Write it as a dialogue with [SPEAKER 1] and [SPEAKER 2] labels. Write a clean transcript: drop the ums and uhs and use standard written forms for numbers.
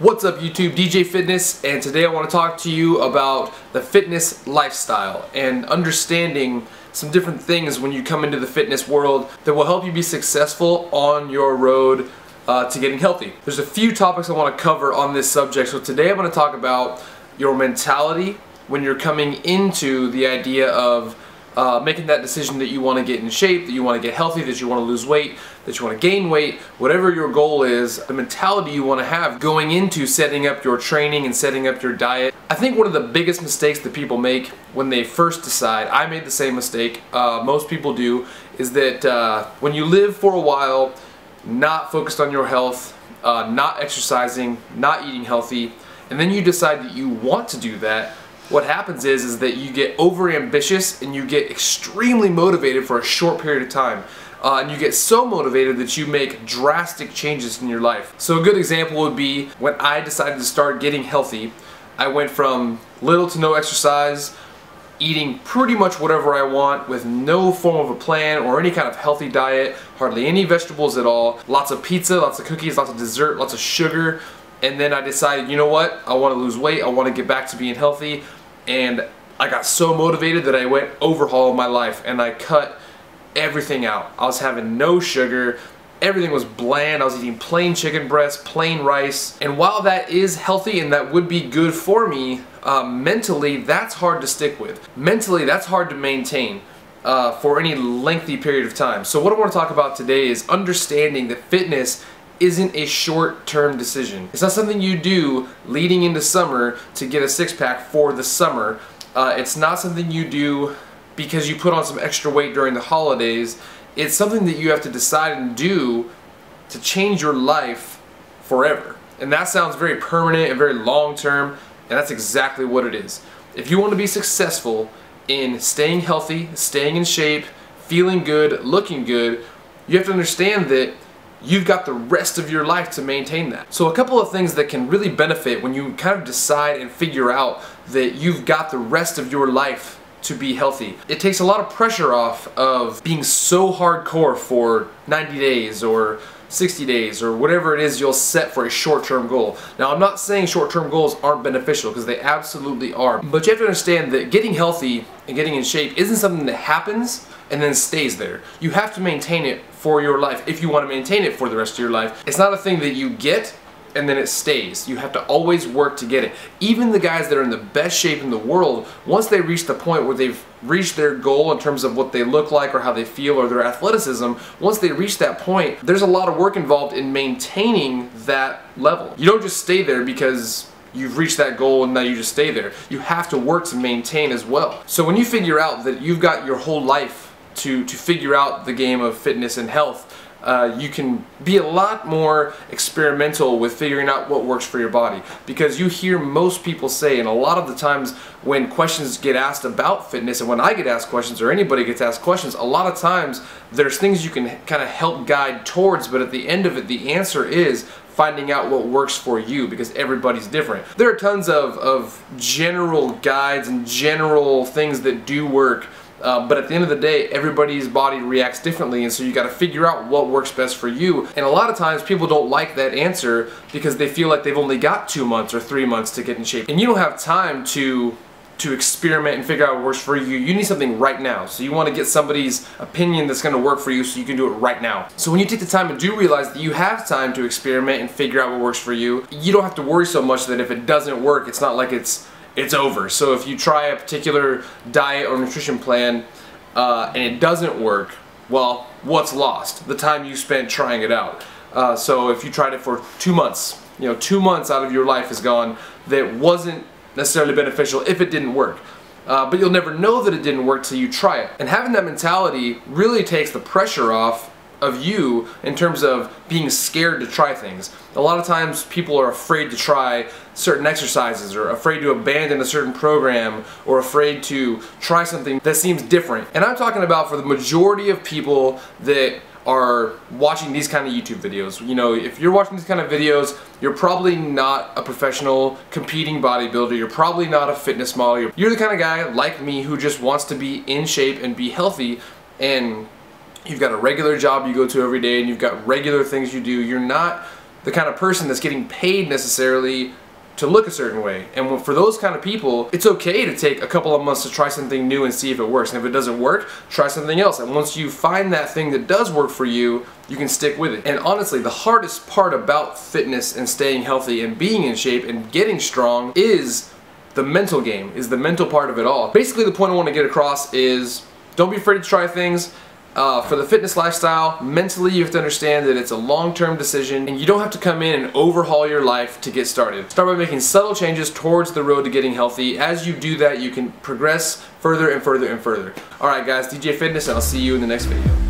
[SPEAKER 1] What's up YouTube, DJ Fitness, and today I want to talk to you about the fitness lifestyle and understanding some different things when you come into the fitness world that will help you be successful on your road to getting healthy. There's a few topics I want to cover on this subject, so today I'm going to talk about your mentality when you're coming into the idea of making that decision that you want to get in shape, that you want to get healthy, that you want to lose weight, that you want to gain weight, whatever your goal is, the mentality you want to have going into setting up your training and setting up your diet. I think one of the biggest mistakes that people make when they first decide, I made the same mistake, most people do, is that when you live for a while, not focused on your health, not exercising, not eating healthy, and then you decide that you want to do that, what happens is that you get over ambitious and you get extremely motivated for a short period of time. And you get so motivated that you make drastic changes in your life. So a good example would be when I decided to start getting healthy. I went from little to no exercise, eating pretty much whatever I want with no form of a plan or any kind of healthy diet, hardly any vegetables at all, lots of pizza, lots of cookies, lots of dessert, lots of sugar. And then I decided, you know what, I want to lose weight, I want to get back to being healthy, and I got so motivated that I went overhaul my life and I cut everything out. I was having no sugar, everything was bland, I was eating plain chicken breasts, plain rice, and while that is healthy and that would be good for me, mentally that's hard to stick with. Mentally that's hard to maintain for any lengthy period of time. So what I want to talk about today is understanding that fitness isn't a short-term decision. It's not something you do leading into summer to get a six-pack for the summer. It's not something you do because you put on some extra weight during the holidays. It's something that you have to decide and do to change your life forever. And that sounds very permanent and very long-term, and that's exactly what it is. If you want to be successful in staying healthy, staying in shape, feeling good, looking good, you have to understand that you've got the rest of your life to maintain that. So a couple of things that can really benefit when you kind of decide and figure out that you've got the rest of your life to be healthy. It takes a lot of pressure off of being so hardcore for 90 days or 60 days or whatever it is you'll set for a short-term goal. Now I'm not saying short-term goals aren't beneficial, because they absolutely are, but you have to understand that getting healthy and getting in shape isn't something that happens and then stays there. You have to maintain it for your life if you want to maintain it for the rest of your life. It's not a thing that you get and then it stays. You have to always work to get it. Even the guys that are in the best shape in the world, once they reach the point where they've reached their goal in terms of what they look like or how they feel or their athleticism, once they reach that point, there's a lot of work involved in maintaining that level. You don't just stay there because you've reached that goal and now you just stay there. You have to work to maintain as well. So when you figure out that you've got your whole life to figure out the game of fitness and health, you can be a lot more experimental with figuring out what works for your body. Because you hear most people say, and a lot of the times when questions get asked about fitness, and when I get asked questions or anybody gets asked questions, a lot of times there's things you can kind of help guide towards, but at the end of it the answer is finding out what works for you, because everybody's different. There are tons of general guides and general things that do work, but at the end of the day, everybody's body reacts differently, and so you got to figure out what works best for you. And a lot of times people don't like that answer because they feel like they've only got 2 months or 3 months to get in shape, and you don't have time to experiment and figure out what works for you. You need something right now. So you want to get somebody's opinion that's going to work for you so you can do it right now. So when you take the time and do realize that you have time to experiment and figure out what works for you, you don't have to worry so much that if it doesn't work, it's not like it's over. So if you try a particular diet or nutrition plan and it doesn't work, well, what's lost? The time you spent trying it out. So if you tried it for 2 months, 2 months out of your life is gone that wasn't necessarily beneficial if it didn't work. But you'll never know that it didn't work till you try it. And having that mentality really takes the pressure off of you in terms of being scared to try things. A lot of times people are afraid to try certain exercises, or afraid to abandon a certain program, or afraid to try something that seems different. And I'm talking about for the majority of people that are watching these kind of YouTube videos. If you're watching these kind of videos, you're probably not a professional competing bodybuilder, you're probably not a fitness model, you're the kind of guy like me who just wants to be in shape and be healthy, and you've got a regular job you go to every day and you've got regular things you do. You're not the kind of person that's getting paid necessarily to look a certain way. And for those kind of people, it's okay to take a couple of months to try something new and see if it works. And if it doesn't work, try something else. And once you find that thing that does work for you, you can stick with it. And honestly, the hardest part about fitness and staying healthy and being in shape and getting strong is the mental game, is the mental part of it all. Basically, the point I want to get across is don't be afraid to try things. For the fitness lifestyle, mentally you have to understand that it's a long-term decision and you don't have to come in and overhaul your life to get started. Start by making subtle changes towards the road to getting healthy. As you do that, you can progress further and further and further. Alright guys, DJ Fitness, and I'll see you in the next video.